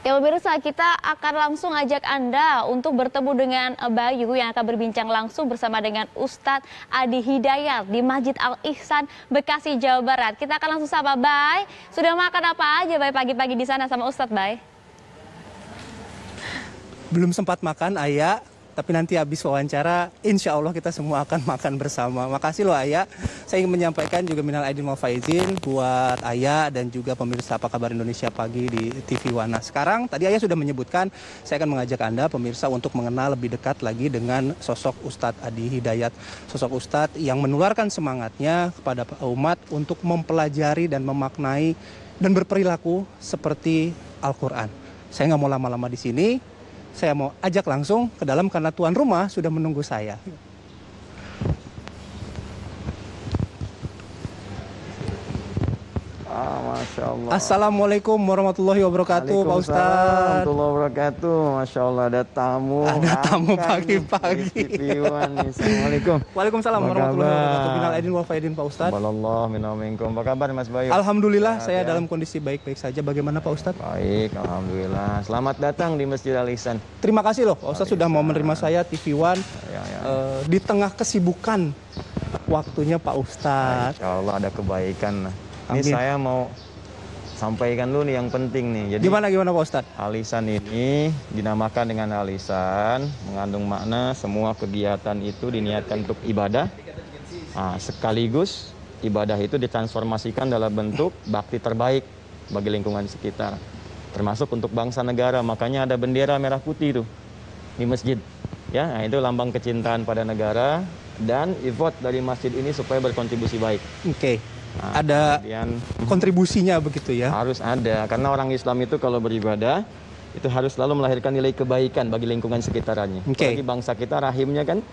Ya pemirsa, kita akan langsung ajak Anda untuk bertemu dengan Bayu yang akan berbincang langsung bersama dengan Ustadz Adi Hidayat di Masjid Al-Ihsan, Bekasi, Jawa Barat. Kita akan langsung sapa Bay. Sudah makan apa aja Bay pagi-pagi di sana sama Ustadz Bay? Belum sempat makan Ayah, tapi nanti habis wawancara insya Allah kita semua akan makan bersama. Makasih loh Ayah. Saya ingin menyampaikan juga minal aidin wal faizin buat Ayah dan juga pemirsa Apa Kabar Indonesia Pagi di TV Wana. Sekarang tadi Ayah sudah menyebutkan, saya akan mengajak Anda pemirsa untuk mengenal lebih dekat lagi dengan sosok Ustadz Adi Hidayat. Sosok Ustadz yang menularkan semangatnya kepada umat untuk mempelajari dan memaknai dan berperilaku seperti Al-Quran. Saya nggak mau lama-lama di sini. Saya mau ajak langsung ke dalam karena tuan rumah sudah menunggu saya. Masya Allah. Assalamualaikum warahmatullahi wabarakatuh, Pak Ustadz. Warahmatullahi wabarakatuh. Masya Allah, ada tamu. Ada tamu pagi-pagi. Assalamualaikum. Waalaikumsalam warahmatullahi wabarakatuh. Minal aidin wal faizin, Pak Ustadz. Wallah, minal-minkum. Apa kabar Mas Bayu? Alhamdulillah, saya dalam kondisi baik-baik saja. Bagaimana Pak Ustadz? Baik, alhamdulillah. Selamat datang di Masjid Al-Ihsan. Terima kasih loh, Pak Ustadz sudah mau menerima saya TV One di tengah kesibukan waktunya Pak Ustadz. Insya Allah ada kebaikan. Ini Amin. saya mau sampaikan dulu nih yang penting nih. Jadi Gimana Pak Ustadz? Al-Ihsan ini dinamakan dengan Al-Ihsan, mengandung makna semua kegiatan itu diniatkan untuk ibadah. Sekaligus ibadah itu ditransformasikan dalam bentuk bakti terbaik bagi lingkungan sekitar. Termasuk untuk bangsa negara, makanya ada bendera merah putih itu di masjid. Ya, nah itu lambang kecintaan pada negara dan effort dari masjid ini supaya berkontribusi baik. Oke. Ada kontribusinya begitu ya? Harus ada, karena orang Islam itu kalau beribadah itu harus selalu melahirkan nilai kebaikan bagi lingkungan sekitarnya. Bagi bangsa kita rahimnya kan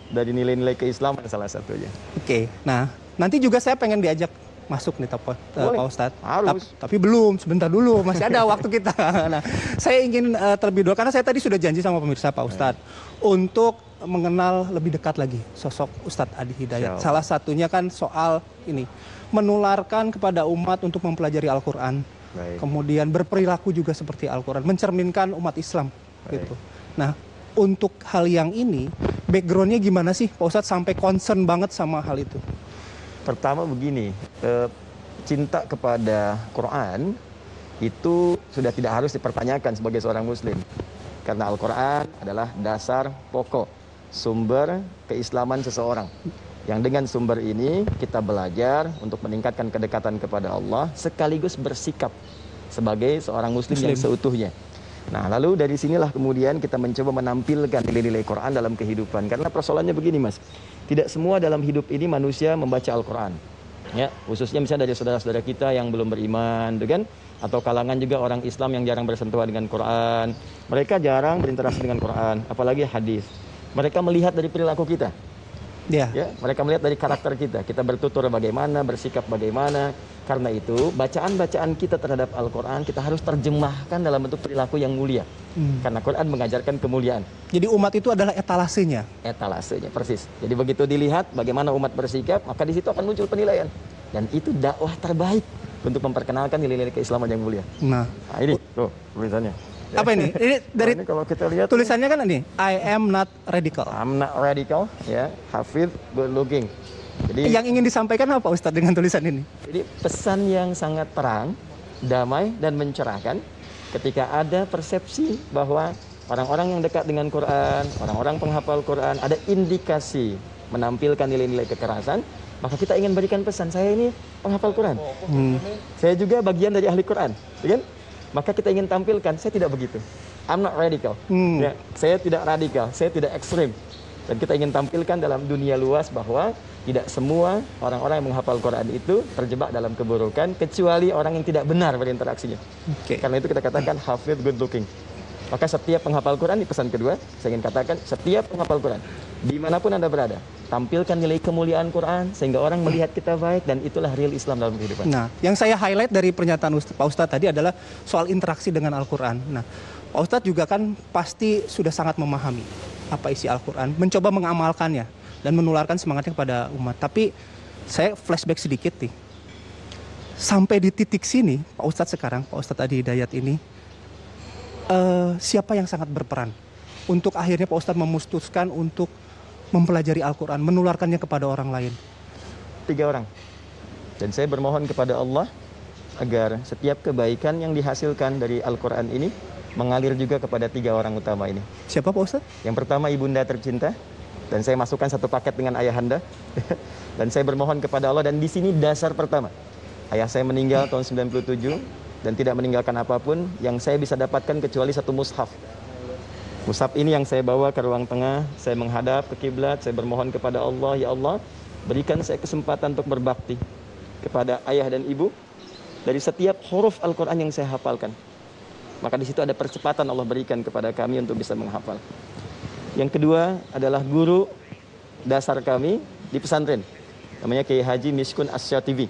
dari nilai-nilai keislaman salah satunya. Oke. Nah, nanti juga saya pengen diajak masuk nih Pak Ustadz. Harus. Tapi belum, sebentar dulu, masih ada waktu kita. Nah, saya ingin terlebih dulu, karena saya tadi sudah janji sama pemirsa Pak Ustadz untuk mengenal lebih dekat lagi sosok Ustadz Adi Hidayat. Salah satunya kan soal ini, menularkan kepada umat untuk mempelajari Al-Quran. Kemudian berperilaku juga seperti Al-Quran, mencerminkan umat Islam. Gitu. Nah, untuk hal yang ini, backgroundnya gimana sih Pak Ustadz sampai concern banget sama hal itu? Pertama begini, cinta kepada Quran itu sudah tidak harus dipertanyakan sebagai seorang muslim. Karena Al-Quran adalah dasar pokok, sumber keislaman seseorang. Yang dengan sumber ini kita belajar untuk meningkatkan kedekatan kepada Allah sekaligus bersikap sebagai seorang muslim yang seutuhnya. Nah, lalu dari sinilah kemudian kita mencoba menampilkan nilai-nilai Quran dalam kehidupan. Karena persoalannya begini Mas, tidak semua dalam hidup ini manusia membaca Al-Quran. Ya, khususnya misalnya dari saudara-saudara kita yang belum beriman, kan? Atau kalangan juga orang Islam yang jarang bersentuhan dengan Quran. Mereka jarang berinteraksi dengan Quran, apalagi hadis. Mereka melihat dari perilaku kita. Ya, mereka melihat dari karakter kita. Kita bertutur bagaimana, bersikap bagaimana. Karena itu, bacaan-bacaan kita terhadap Al-Quran kita harus terjemahkan dalam bentuk perilaku yang mulia. Karena Quran mengajarkan kemuliaan. Jadi umat itu adalah etalasenya? Etalasenya, persis. Jadi begitu dilihat bagaimana umat bersikap, maka di situ akan muncul penilaian. Dan itu dakwah terbaik untuk memperkenalkan nilai-nilai keislaman yang mulia. Nah ini, tuh tulisannya. Apa ini? Ini dari ini kalau kita lihat tulisannya kan ini, I am not radical. I'm not radical, ya. Hafidh, good looking. Jadi yang ingin disampaikan apa Ustadz dengan tulisan ini? Jadi pesan yang sangat terang, damai dan mencerahkan ketika ada persepsi bahwa orang-orang yang dekat dengan Quran, orang-orang penghafal Quran ada indikasi menampilkan nilai-nilai kekerasan, maka kita ingin berikan pesan, saya ini penghafal Quran. Saya juga bagian dari ahli Quran, kan? Maka kita ingin tampilkan, saya tidak begitu. I'm not radical. Ya, saya tidak radikal, saya tidak ekstrim. Dan kita ingin tampilkan dalam dunia luas bahwa tidak semua orang-orang yang menghafal Quran itu terjebak dalam keburukan, kecuali orang yang tidak benar berinteraksinya. Karena itu kita katakan hafidh good looking. Maka setiap penghafal Quran, di pesan kedua, saya ingin katakan setiap penghafal Quran, dimanapun Anda berada, tampilkan nilai kemuliaan Quran, sehingga orang melihat kita baik, dan itulah real Islam dalam kehidupan. Nah, yang saya highlight dari pernyataan Pak Ustadz tadi adalah soal interaksi dengan Al-Quran. Nah, Pak Ustadz juga kan pasti sudah sangat memahami apa isi Al-Quran, mencoba mengamalkannya, dan menularkan semangatnya kepada umat. Tapi saya flashback sedikit nih. Sampai di titik sini, Pak Ustadz sekarang, Pak Ustadz Adi Hidayat ini, siapa yang sangat berperan untuk akhirnya Pak Ustadz memutuskan untuk mempelajari Al-Quran, menularkannya kepada orang lain? 3 orang. Dan saya bermohon kepada Allah agar setiap kebaikan yang dihasilkan dari Al-Quran ini mengalir juga kepada 3 orang utama ini. Siapa Pak Ustadz? Yang pertama ibunda tercinta, dan saya masukkan satu paket dengan ayahanda. Dan saya bermohon kepada Allah, dan di sini dasar pertama. Ayah saya meninggal tahun 97 dan tidak meninggalkan apapun yang saya bisa dapatkan kecuali satu mushaf. Mushaf ini yang saya bawa ke ruang tengah, saya menghadap ke kiblat, saya bermohon kepada Allah, ya Allah, berikan saya kesempatan untuk berbakti kepada ayah dan ibu dari setiap huruf Al-Quran yang saya hafalkan. Maka di situ ada percepatan Allah berikan kepada kami untuk bisa menghafal. Yang kedua adalah guru dasar kami di pesantren, namanya Kiai Haji Miskun Asyatibi.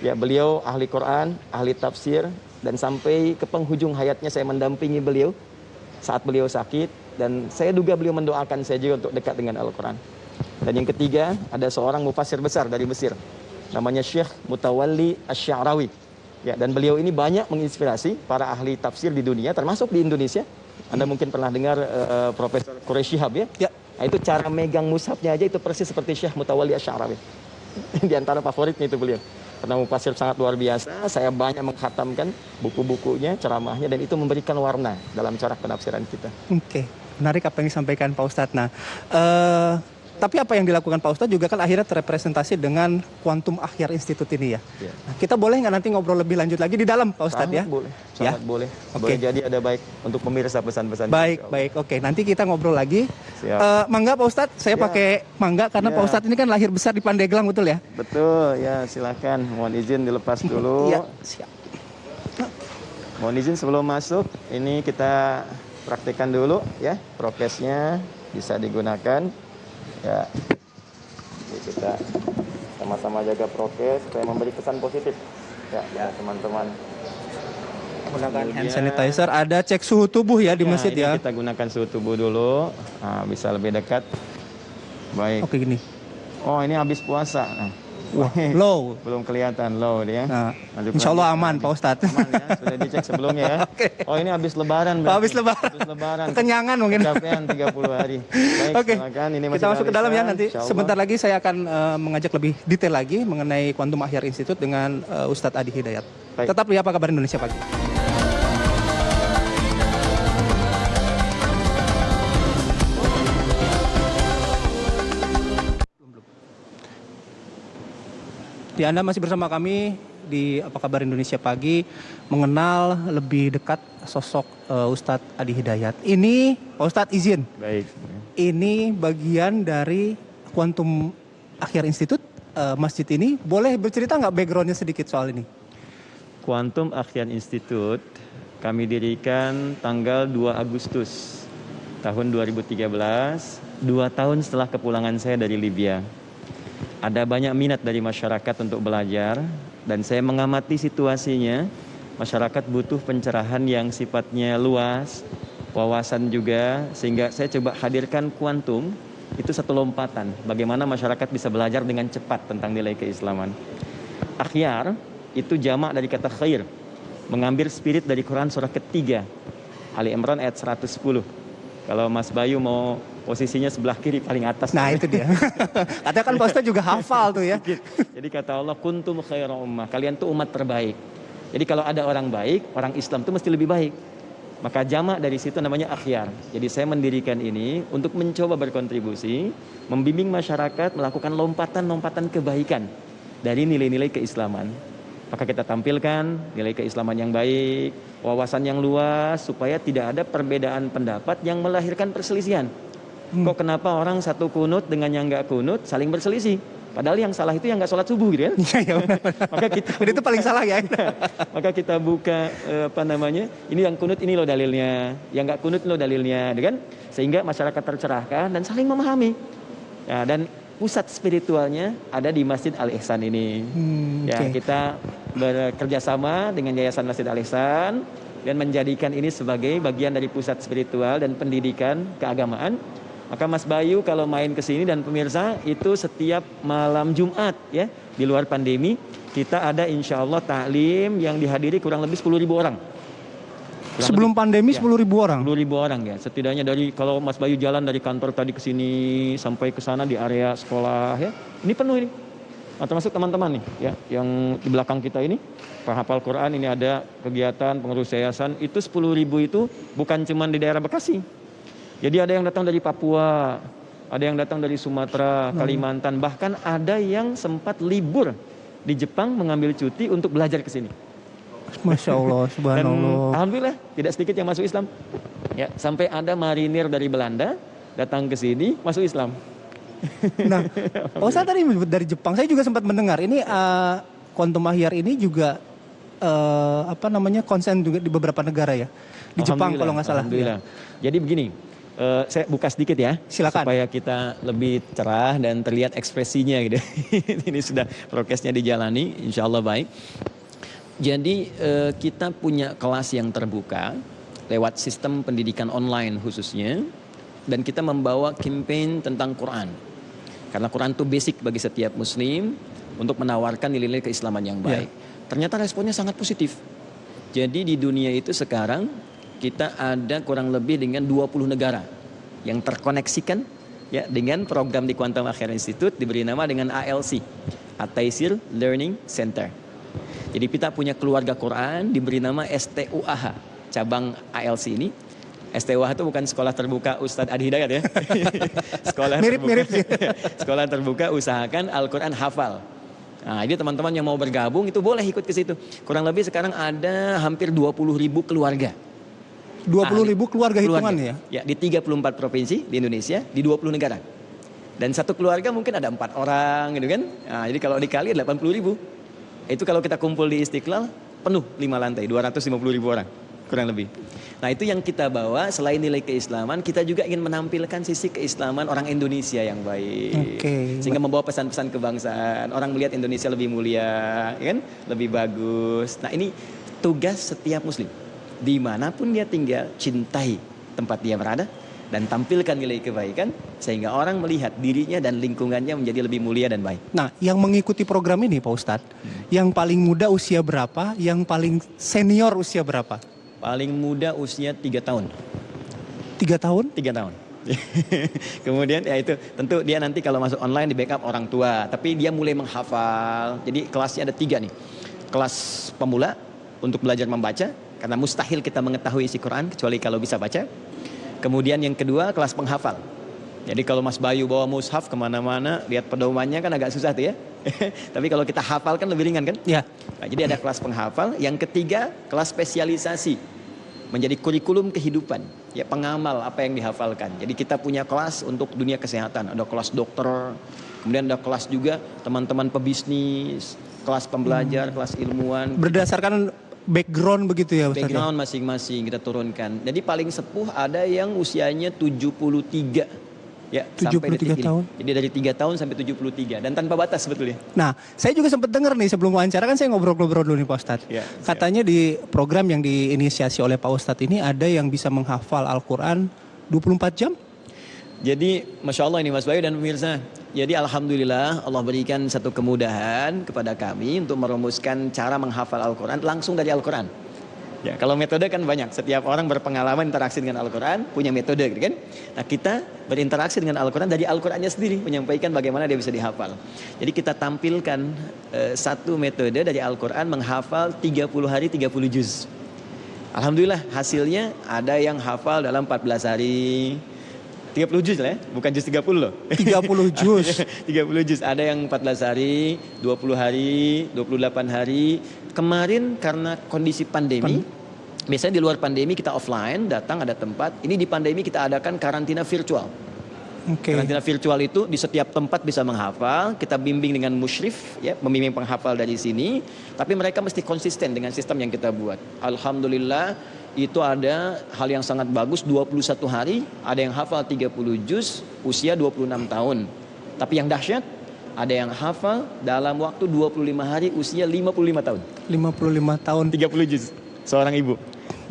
Ya, beliau ahli Quran, ahli tafsir, dan sampai ke penghujung hayatnya saya mendampingi beliau saat beliau sakit, dan saya duga beliau mendoakan saya juga untuk dekat dengan Al-Quran. Dan yang ketiga, ada seorang mufassir besar dari Mesir, namanya Syekh Mutawalli Asy-Sya'rawi. Ya, dan beliau ini banyak menginspirasi para ahli tafsir di dunia, termasuk di Indonesia. Anda mungkin pernah dengar Profesor Quraish Shihab, ya? Nah, itu cara megang mushafnya aja itu persis seperti Syekh Mutawalli Asy-Sya'rawi. Di antara favoritnya itu beliau. Karena mufassir sangat luar biasa, saya banyak mengkhatamkan buku-bukunya, ceramahnya, dan itu memberikan warna dalam cara penafsiran kita. Oke, menarik apa yang disampaikan Pak Ustadz. Nah, tapi apa yang dilakukan Pak Ustadz juga kan akhirnya terrepresentasi dengan Quantum Akhyar Institute ini ya. Ya. Nah, kita boleh nggak nanti ngobrol lebih lanjut lagi di dalam Pak Ustadz ya? Boleh, Ya? sangat boleh. Oke. Boleh jadi ada baik untuk pemirsa pesan-pesan. Baik, baik. Oke, nanti kita ngobrol lagi. Siap. Mangga Pak Ustadz, saya Ya. pakai mangga karena Ya. Pak Ustadz ini kan lahir besar di Pandeglang, betul ya? Betul, ya silakan. Mohon izin dilepas dulu. Iya, siap. Mohon izin sebelum masuk, ini kita praktekkan dulu ya, prokesnya bisa digunakan. Ya, jadi kita sama-sama jaga prokes supaya memberi kesan positif. Ya teman-teman. Menggunakan hand Kemudian- sanitizer, ada cek suhu tubuh ya di masjid ini ya. kita gunakan suhu tubuh dulu. Nah, bisa lebih dekat. Baik. Oke gini. Oh, ini habis puasa. Nah, Wah, low. belum kelihatan low dia. Nah, Lanjut insya Allah lagi. aman Pak Ustadz. Aman ya, sudah dicek sebelumnya ya. Oke. Oh, ini habis lebaran Pak, berarti. habis lebaran. Habis lebaran. Kekenyangan mungkin. Kecapean 30 hari. Baik, Oke, silakan. Ini kita masuk ke dalam ya nanti. Insya Allah. Sebentar lagi saya akan mengajak lebih detail lagi mengenai Quantum Akhyar Institute dengan Ustadz Adi Hidayat. Baik. Tetap lihat Apa Kabar Indonesia Pagi. Di Anda masih bersama kami di Apa Kabar Indonesia Pagi, mengenal lebih dekat sosok Ustadz Adi Hidayat. Ini Pak Ustadz izin, Baik. ini bagian dari Quantum Akhyar Institute, masjid ini. Boleh bercerita nggak backgroundnya sedikit soal ini? Quantum Akhyar Institute kami dirikan tanggal 2 Agustus tahun 2013, 2 tahun setelah kepulangan saya dari Libya. Ada banyak minat dari masyarakat untuk belajar, dan saya mengamati situasinya. Masyarakat butuh pencerahan yang sifatnya luas, wawasan juga, sehingga saya coba hadirkan kuantum, itu satu lompatan. Bagaimana masyarakat bisa belajar dengan cepat tentang nilai keislaman. Akhyar itu jamak dari kata khair, mengambil spirit dari Quran surah ketiga, Ali Imran ayat 110. Kalau Mas Bayu mau posisinya sebelah kiri paling atas. Nah itu dia. Katanya kan Pak Ustadz juga hafal tuh ya. Jadi kata Allah, kuntum khaira ummah, kalian tuh umat terbaik. Jadi kalau ada orang baik, orang Islam tuh mesti lebih baik. Maka jamak dari situ namanya akhyar. Jadi saya mendirikan ini untuk mencoba berkontribusi, membimbing masyarakat melakukan lompatan-lompatan kebaikan dari nilai-nilai keislaman. Maka kita tampilkan nilai keislaman yang baik, wawasan yang luas, supaya tidak ada perbedaan pendapat yang melahirkan perselisihan. Kok kenapa orang satu kunut dengan yang nggak kunut saling berselisih? Padahal yang salah itu yang nggak sholat subuh gitu kan? Iya benar. Maka kita Itu paling salah ya. maka kita buka ini yang kunut ini loh dalilnya, yang nggak kunut loh dalilnya, kan? Sehingga masyarakat tercerahkan dan saling memahami. Ya, dan pusat spiritualnya ada di Masjid Al Ihsan ini. Ya, oke. kita bekerja sama dengan Yayasan Masjid Al Ihsan dan menjadikan ini sebagai bagian dari pusat spiritual dan pendidikan keagamaan. Maka Mas Bayu kalau main ke sini dan pemirsa itu setiap malam Jumat ya, di luar pandemi kita ada insya Allah taklim yang dihadiri kurang lebih 10.000 orang. Sebelum pandemi 10.000 orang. 10.000 orang ya. Setidaknya dari kalau Mas Bayu jalan dari kantor tadi ke sini sampai ke sana di area sekolah ya. Ini penuh ini. Nah, termasuk teman-teman nih ya yang di belakang kita ini penghafal Quran, ini ada kegiatan pengurus yayasan. Itu 10.000 itu bukan cuma di daerah Bekasi. Jadi ada yang datang dari Papua, ada yang datang dari Sumatera, Kalimantan, bahkan ada yang sempat libur di Jepang mengambil cuti untuk belajar ke sini. Masya Allah, Dan subhanallah. alhamdulillah tidak sedikit yang masuk Islam. Ya, sampai ada marinir dari Belanda datang ke sini masuk Islam. Nah, Ustadz tadi dari Jepang, saya juga sempat mendengar ini Quantum Ahyar ini juga konsen juga di beberapa negara ya, di Jepang kalau nggak salah. Alhamdulillah. Jadi begini, saya buka sedikit ya, Silakan. supaya kita lebih cerah dan terlihat ekspresinya gitu. Ini sudah prokesnya dijalani, insya Allah baik. Jadi kita punya kelas yang terbuka lewat sistem pendidikan online khususnya, dan kita membawa campaign tentang Quran. Karena Quran itu basic bagi setiap muslim untuk menawarkan nilai-nilai keislaman yang baik. Ternyata responnya sangat positif. Jadi di dunia itu sekarang kita ada kurang lebih dengan 20 negara yang terkoneksikan ya dengan program di Quantum Ahyar Institute diberi nama dengan ALC, At-Taisir Learning Center. Jadi kita punya keluarga Quran diberi nama STUAH, cabang ALC ini. STUAH itu bukan sekolah terbuka Ustadz Adi Hidayat ya. Sekolah Mirip-mirip sih. Sekolah terbuka usahakan Al-Quran hafal. Nah, jadi teman-teman yang mau bergabung itu boleh ikut ke situ. Kurang lebih sekarang ada hampir 20.000 keluarga. 20.000 keluarga hitungannya ya? Ya, di 34 provinsi di Indonesia, di 20 negara. Dan satu keluarga mungkin ada 4 orang gitu kan. Nah, jadi kalau dikali 80.000. Itu kalau kita kumpul di Istiqlal, penuh 5 lantai, 250.000 orang, kurang lebih. Nah itu yang kita bawa, selain nilai keislaman, kita juga ingin menampilkan sisi keislaman orang Indonesia yang baik. Sehingga membawa pesan-pesan kebangsaan, orang melihat Indonesia lebih mulia, ya kan? Lebih bagus. Nah ini tugas setiap muslim. Dimanapun dia tinggal, cintai tempat dia berada, dan tampilkan nilai kebaikan sehingga orang melihat dirinya dan lingkungannya menjadi lebih mulia dan baik. Nah, yang mengikuti program ini Pak Ustadz, yang paling muda usia berapa, yang paling senior usia berapa? Paling muda usia 3 tahun. 3 tahun? 3 tahun. Kemudian ya itu tentu dia nanti kalau masuk online di backup orang tua, tapi dia mulai menghafal. Jadi kelasnya ada 3 nih. Kelas pemula untuk belajar membaca, karena mustahil kita mengetahui isi Quran kecuali kalau bisa baca. Kemudian yang kedua kelas penghafal. Jadi kalau Mas Bayu bawa mushaf kemana-mana, lihat pedomannya kan agak susah tuh ya. Tapi kalau kita hafal kan lebih ringan kan? Ya. Nah, jadi ada kelas penghafal. Yang ketiga kelas spesialisasi, menjadi kurikulum kehidupan. Ya pengamal apa yang dihafalkan. Jadi kita punya kelas untuk dunia kesehatan. Ada kelas dokter, kemudian ada kelas juga teman-teman pebisnis, kelas pembelajar, kelas ilmuwan. Berdasarkan background begitu ya Ustadz? Background masing-masing kita turunkan. Jadi paling sepuh ada yang usianya 73 ya, 73 tahun. Jadi dari 3 tahun sampai 73 dan tanpa batas sebetulnya. Nah, saya juga sempat dengar nih sebelum wawancara kan saya ngobrol-ngobrol dulu nih Pak Ustadz. Ya, Katanya di program yang diinisiasi oleh Pak Ustadz ini ada yang bisa menghafal Al-Quran 24 jam? Jadi Masya Allah ini Mas Bayu dan pemirsa. Jadi Alhamdulillah Allah berikan satu kemudahan kepada kami untuk merumuskan cara menghafal Al-Quran langsung dari Al-Quran. Ya, kalau metode kan banyak. Setiap orang berpengalaman interaksi dengan Al-Quran, punya metode gitu kan. Nah kita berinteraksi dengan Al-Quran dari Al-Qurannya sendiri, menyampaikan bagaimana dia bisa dihafal. Jadi kita tampilkan satu metode dari Al-Quran menghafal 30 hari 30 juz. Alhamdulillah hasilnya ada yang hafal dalam 14 hari. 30 juz lah ya, bukan juz 30 loh. 30 juz. 30 juz, ada yang 14 hari, 20 hari, 28 hari. Kemarin karena kondisi pandemi, biasanya di luar pandemi kita offline, datang ada tempat. Ini di pandemi kita adakan karantina virtual. Karantina virtual itu di setiap tempat bisa menghafal. Kita bimbing dengan musyrif, ya, membimbing penghafal dari sini. Tapi mereka mesti konsisten dengan sistem yang kita buat. Alhamdulillah itu ada hal yang sangat bagus. 21 hari ada yang hafal 30 juz, usia 26 tahun. Tapi yang dahsyat, ada yang hafal dalam waktu 25 hari usia 55 tahun. 55 tahun. 30 juz, seorang ibu.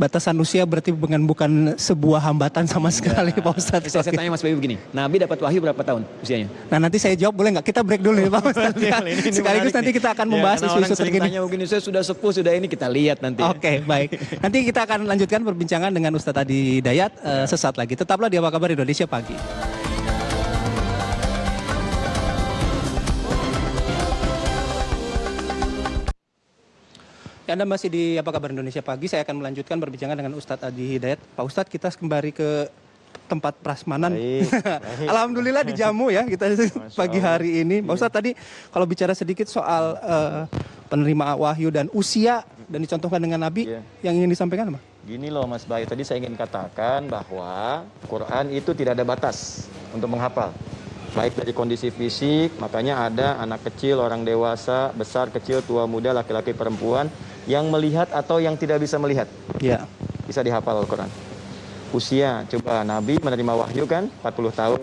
batasan usia berarti bukan sebuah hambatan sama sekali Pak Ustadz. Saya tanya Mas Bayu begini, Nabi dapat wahyu berapa tahun usianya? Nah nanti saya jawab boleh nggak? Kita break dulu ya Pak Ustadz. Sekaligus nanti kita akan membahas isu-isu terkini. Tanya begini, saya sudah sepuh, sudah ini, kita lihat nanti. Oke, baik. Nanti kita akan lanjutkan perbincangan dengan Ustadz Adi Hidayat sesaat lagi. Tetaplah di Apa Kabar Indonesia Pagi. Anda masih di Apa Kabar Indonesia Pagi. Saya akan melanjutkan perbincangan dengan Ustadz Adi Hidayat. Pak Ustadz, kita kembali ke tempat prasmanan. Baik. Alhamdulillah dijamu ya kita pagi hari ini. Pak Ustadz, tadi kalau bicara sedikit soal penerima wahyu dan usia dan dicontohkan dengan Nabi, yang ingin disampaikan apa? Gini loh Mas Bayu, tadi saya ingin katakan bahwa Quran itu tidak ada batas untuk menghafal. Baik dari kondisi fisik, makanya ada anak kecil, orang dewasa, besar, kecil, tua, muda, laki-laki, perempuan yang melihat atau yang tidak bisa melihat. Ya. Bisa dihafal Al-Quran. Usia, coba Nabi menerima wahyu kan 40 tahun.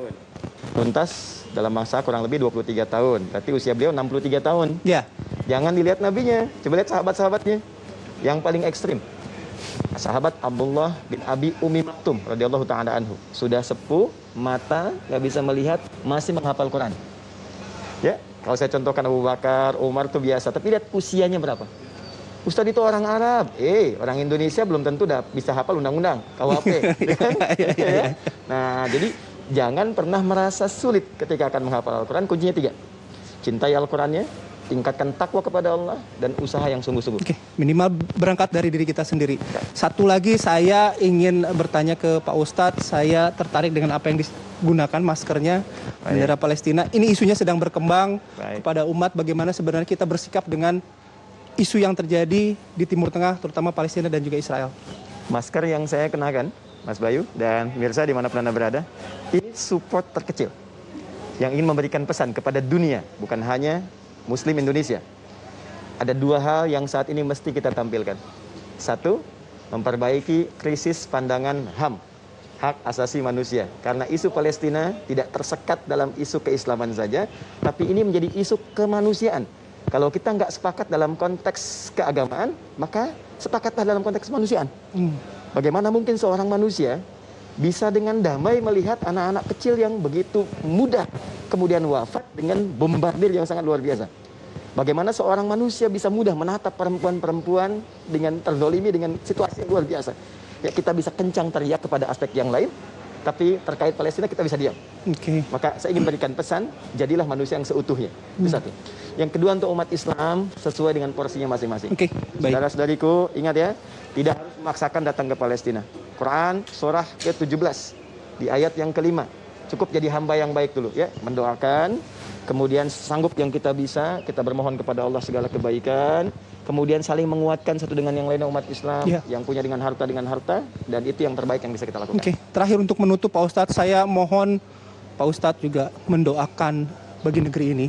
Tuntas dalam masa kurang lebih 23 tahun. Berarti usia beliau 63 tahun. Ya. Jangan dilihat nabinya, coba lihat sahabat-sahabatnya. Yang paling ekstrim. Sahabat Abdullah bin Abi Umi Maktum radhiyallahu ta'ala anhu. Sudah sepuh, mata nggak bisa melihat, masih menghafal Quran. Ya, kalau saya contohkan Abu Bakar, Umar itu biasa. Tapi lihat usianya berapa? Ustadz itu orang Arab, orang Indonesia belum tentu udah bisa hafal undang-undang, KUHP. Ya. Nah, jadi jangan pernah merasa sulit ketika akan menghafal Al-Quran. Kuncinya 3. Cintai Al-Qurannya, tingkatkan takwa kepada Allah, dan usaha yang sungguh-sungguh. Oke, minimal berangkat dari diri kita sendiri. Satu lagi saya ingin bertanya ke Pak Ustadz, saya tertarik dengan apa yang digunakan maskernya, bendera Palestina. Ini isunya sedang berkembang kepada umat, bagaimana sebenarnya kita bersikap dengan isu yang terjadi di Timur Tengah, terutama Palestina dan juga Israel. Masker yang saya kenakan, Mas Bayu, dan pemirsa dimanapun Anda berada, ini support terkecil yang ingin memberikan pesan kepada dunia, bukan hanya Muslim Indonesia. Ada 2 hal yang saat ini mesti kita tampilkan. 1, memperbaiki krisis pandangan HAM, hak asasi manusia. Karena isu Palestina tidak tersekat dalam isu keislaman saja, tapi ini menjadi isu kemanusiaan. Kalau kita nggak sepakat dalam konteks keagamaan, maka sepakatlah dalam konteks kemanusiaan. Bagaimana mungkin seorang manusia bisa dengan damai melihat anak-anak kecil yang begitu mudah kemudian wafat dengan bombardir yang sangat luar biasa. Bagaimana seorang manusia bisa mudah menatap perempuan-perempuan dengan terdolimi dengan situasi yang luar biasa. Ya, kita bisa kencang teriak kepada aspek yang lain, tapi terkait Palestina kita bisa diam. Maka saya ingin berikan pesan, jadilah manusia yang seutuhnya. Itu 1. Yang kedua, untuk umat Islam sesuai dengan porsinya masing-masing. Saudara-saudariku, ingat ya, tidak harus memaksakan datang ke Palestina. Quran surah ke-17 di ayat yang ke-5. Cukup jadi hamba yang baik dulu ya, mendoakan, kemudian sanggup yang kita bisa, kita bermohon kepada Allah segala kebaikan, kemudian saling menguatkan satu dengan yang lainnya umat Islam, yang punya dengan harta, dan itu yang terbaik yang bisa kita lakukan. Terakhir untuk menutup Pak Ustadz, saya mohon Pak Ustadz juga mendoakan bagi negeri ini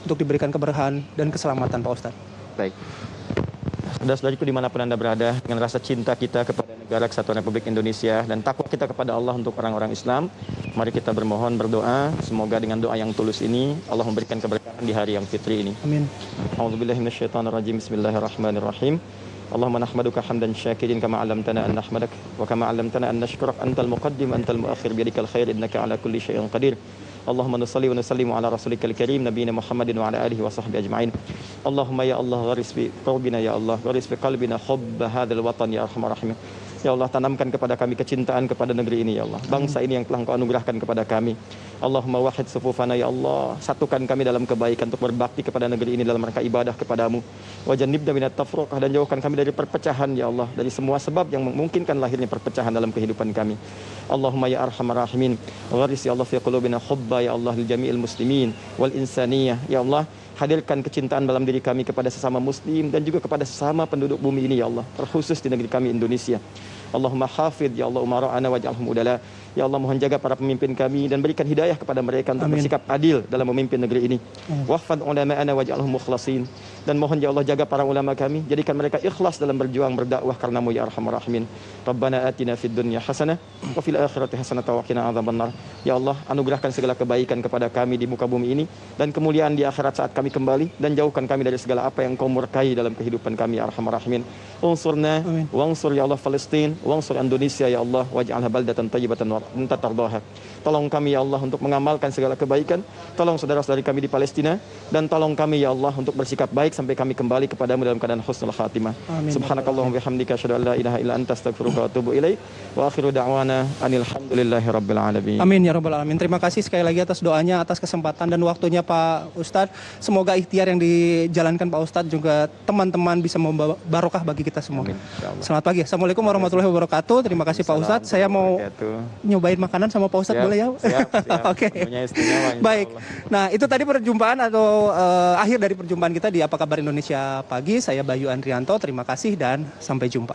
untuk diberikan keberkahan dan keselamatan Pak Ustadz. Baik. Saudara-saudariku dimanapun Anda berada, dengan rasa cinta kita kepada negara kesatuan Republik Indonesia dan takwa kita kepada Allah untuk orang-orang Islam, mari kita bermohon, berdoa, semoga dengan doa yang tulus ini Allah memberikan keberkahan di hari yang fitri ini. Amin. A'udzubillahi minasyaitonirrajim. Bismillahirrahmanirrahim. Allahumma nahmaduka hamdan syakirin kama 'allamtana an nahmadak wa kama 'allamtana an nashkurak antal muqaddim antal muakhir biyadikal khair innaka 'ala kulli syai'in qadir. Allahumma nusalli wa nusallimu ala rasulikal karim nabiyina Muhammadin wa ala alihi wa sahbihi ajma'in. Allahumma ya Allah gharis fi qalbina ya Allah, gharis fi qalbina hubba hadzal watan ya arhamar rahimin. Ya Allah, tanamkan kepada kami kecintaan kepada negeri ini ya Allah. Bangsa ini yang telah Engkau anugerahkan kepada kami. Allahumma wahid sufufana ya Allah, satukan kami dalam kebaikan untuk berbakti kepada negeri ini dalam rangka ibadah kepadamu. Wa jannibna minat tafruqah, dan jauhkan kami dari perpecahan ya Allah, dari semua sebab yang memungkinkan lahirnya perpecahan dalam kehidupan kami. Allahumma ya arhamar rahimin, gharis ya Allah fi qulubina hubba ya Allah lil jami'il muslimin wal insaniyah ya Allah. Hadirkan kecintaan dalam diri kami kepada sesama muslim dan juga kepada sesama penduduk bumi ini ya Allah, terkhusus di negeri kami Indonesia. Allahumma hafidh ya Allah umara'ana waj'alhum udala Ya Allah, mohon jaga para pemimpin kami dan berikan hidayah kepada mereka untuk Amin. bersikap adil dalam memimpin negeri ini. Wahfad ulama'ana waj'alhum mukhlasin. Dan mohon ya Allah jaga para ulama kami, jadikan mereka ikhlas dalam berjuang berdakwah karenamu ya arhamar rahimin. Rabbana atina fid dunya hasanah wa fil akhirati hasanah wa qina adzabannar. Ya Allah, anugerahkan segala kebaikan kepada kami di muka bumi ini dan kemuliaan di akhirat saat kami kembali, dan jauhkan kami dari segala apa yang Kau murkai dalam kehidupan kami ya arhamar rahimin. Unsurna wansur ya Allah Palestin, wansur Indonesia ya Allah, waj'alha baldatan thayyibatan wa anta tardaha. Tolong kami ya Allah untuk mengamalkan segala kebaikan. Tolong saudara-saudari kami di Palestina, dan tolong kami ya Allah untuk bersikap baik sampai kami kembali kepadamu dalam keadaan husnul khatimah. Subhanakallahumma bihamdika asyhadu an la ilaha illa anta astaghfiruka wa atubu ilaik. Wa akhiru da'wana anil hamdulillahi rabbil alamin. Amin ya rabbal alamin. Terima kasih sekali lagi atas doanya, atas kesempatan dan waktunya Pak Ustadz. Semoga ikhtiar yang dijalankan Pak Ustadz juga teman-teman bisa membawa barokah bagi kita semua. Amin, insyaallah. Selamat pagi. Assalamualaikum warahmatullahi wabarakatuh. Terima kasih Pak Ustadz. Saya mau nyobain makanan sama Pak Ustadz, Siap, boleh ya? siap. Oke. Menunya istimewa, insyaallah. Baik. Nah, itu tadi perjumpaan atau akhir dari perjumpaan kita di Apa Kabar Indonesia Pagi. Saya Bayu Andrianto. Terima kasih dan sampai jumpa.